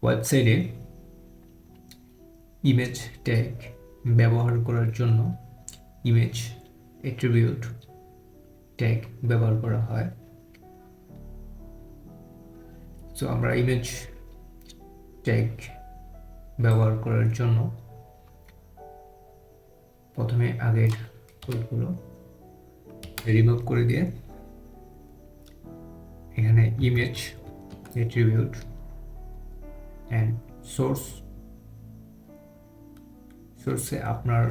ওয়েবসাইটে image tag ব্যবহার করার জন্য ইমেজ অ্যাট্রিবিউট ট্যাগ ব্যবহার করা হয়। সো আমরা ইমেজ ট্যাগ ব্যবহার করার জন্য প্রথমে আগের কোডগুলো রিমুভ করে দিয়ে এখানে ইমেজ অ্যাট্রিবিউট অ্যান্ড সোর্সে আপনার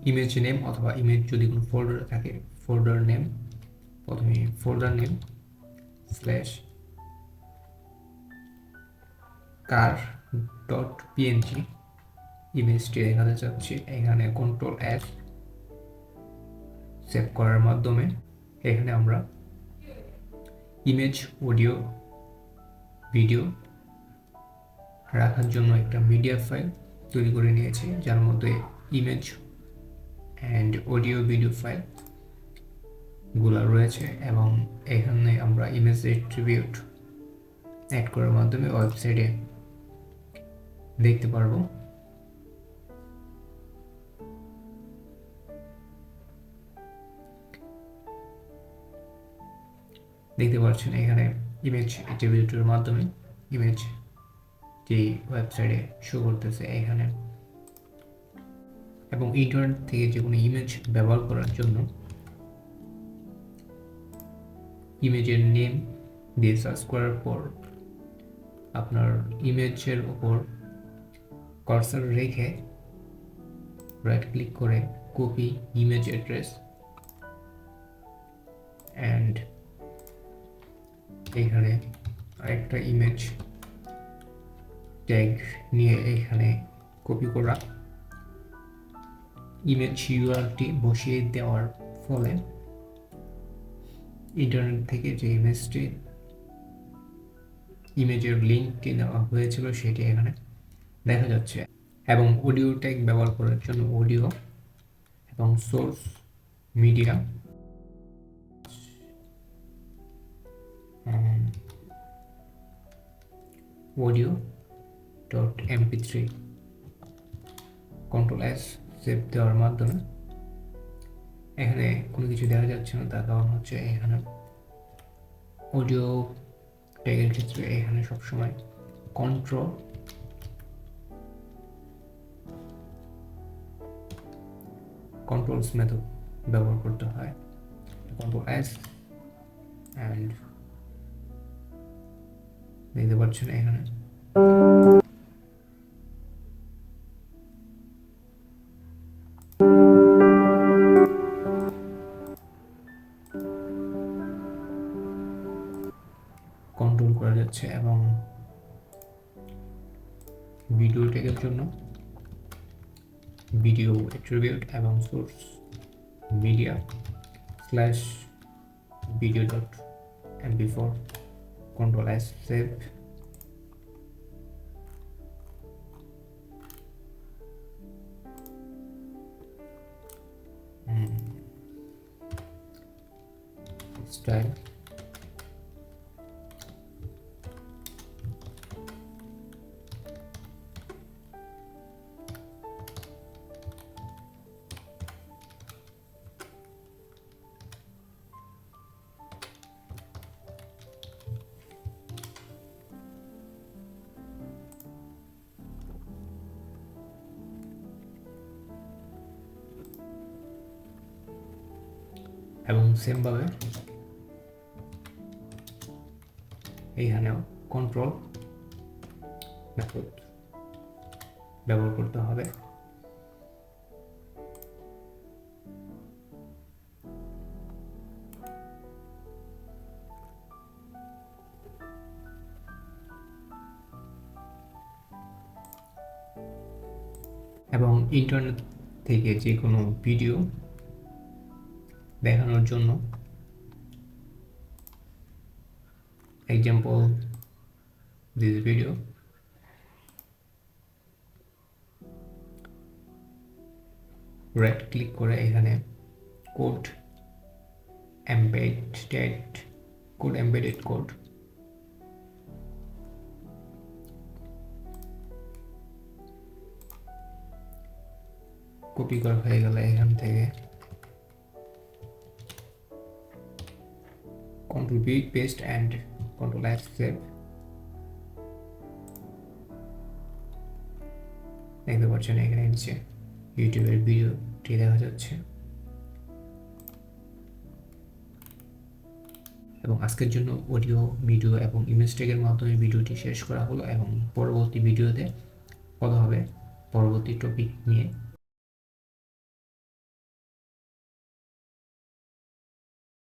ইমেজ নেম অথবা ইমেজ যদি কোনো ফোল্ডার থাকে ফোল্ডার নেম, প্রথমে ফোল্ডার নেম স্ল্যাশ কার ডট পিএনজি ইমেজটি দেখাতে চাচ্ছি। এখানে কন্ট্রোল এস সেভ করার মাধ্যমে এখানে আমরা ইমেজ অডিও ভিডিও রাখার জন্য একটা মিডিয়া ফাইল তৈরি করে নিয়েছি, যার মধ্যে image and audio video file গুলা রয়েছে এবং এখানে আমরা ইমেজ অ্যাট্রিবিউট অ্যাড করার মাধ্যমে ওয়েবসাইটে দেখতে পারবো। দেখতে পাচ্ছেন এখানে ইমেজ অ্যাট্রিবিউটের মাধ্যমে ইমেজ যে ওয়েবসাইটে শো করতেছে এখানে। এবং ইন্টারনেট থেকে যে কোনো ইমেজ ব্যবহার করার জন্য ইমেজের নেম দিয়ে সার্চ করার পর আপনার ইমেজের উপর কার্সার রেখে রাইট ক্লিক করে কপি ইমেজ অ্যাড্রেস অ্যান্ড এখানে আরেকটা ইমেজ ট্যাগ নিয়ে এখানে কপি করা ইমেজ ইউআরটি বসিয়ে দেওয়ার ফলে ইন্টারনেট থেকে যে ইমেজের লিঙ্কটি নেওয়া হয়েছিল সেটি এখানে দেখা যাচ্ছে। এবং অডিও ট্যাগ ব্যবহার করার জন্য অডিও এবং source media audio dot mp3 control S save দেওয়ার মাধ্যমে এখানে কোনো কিছু দেখা যাচ্ছে না, তার কারণ হচ্ছে এখানে অডিও ট্যাগের ক্ষেত্রে এখানে সবসময় কন্ট্রোলস মেথড ব্যবহার করতে হয়। কন্ট্রোল এস অ্যান্ড দেখতে পাচ্ছেন এখানে কন্ট্রোল করা যাচ্ছে। এবং ভিডিও ট্যাগের জন্য ভিডিও অ্যাট্রিবিউট এবং source media slash video dot mp4 control S save style এবং সেমভাবে এইখানেও কন্ট্রোল মেথড ব্যবহার করতে হবে। এবং ইন্টারনেট থেকে যে কোনো ভিডিও দেখানোর জন্য example this video right click করে এখানে কোড এমবেডেড কোড কপি করা হয়ে গেলে এখান থেকে control B paste and control F save. দেখতে পাচ্ছেন এখানে নিচে ইউটিউবের ভিডিওটি দেখা যাচ্ছে। এবং আজকের জন্য অডিও, ভিডিও এবং ইমেজ ট্যাগের মাধ্যমে ভিডিওটি শেষ করা হলো, এবং পরবর্তী ভিডিওতে কথা হবে পরবর্তী টপিক নিয়ে।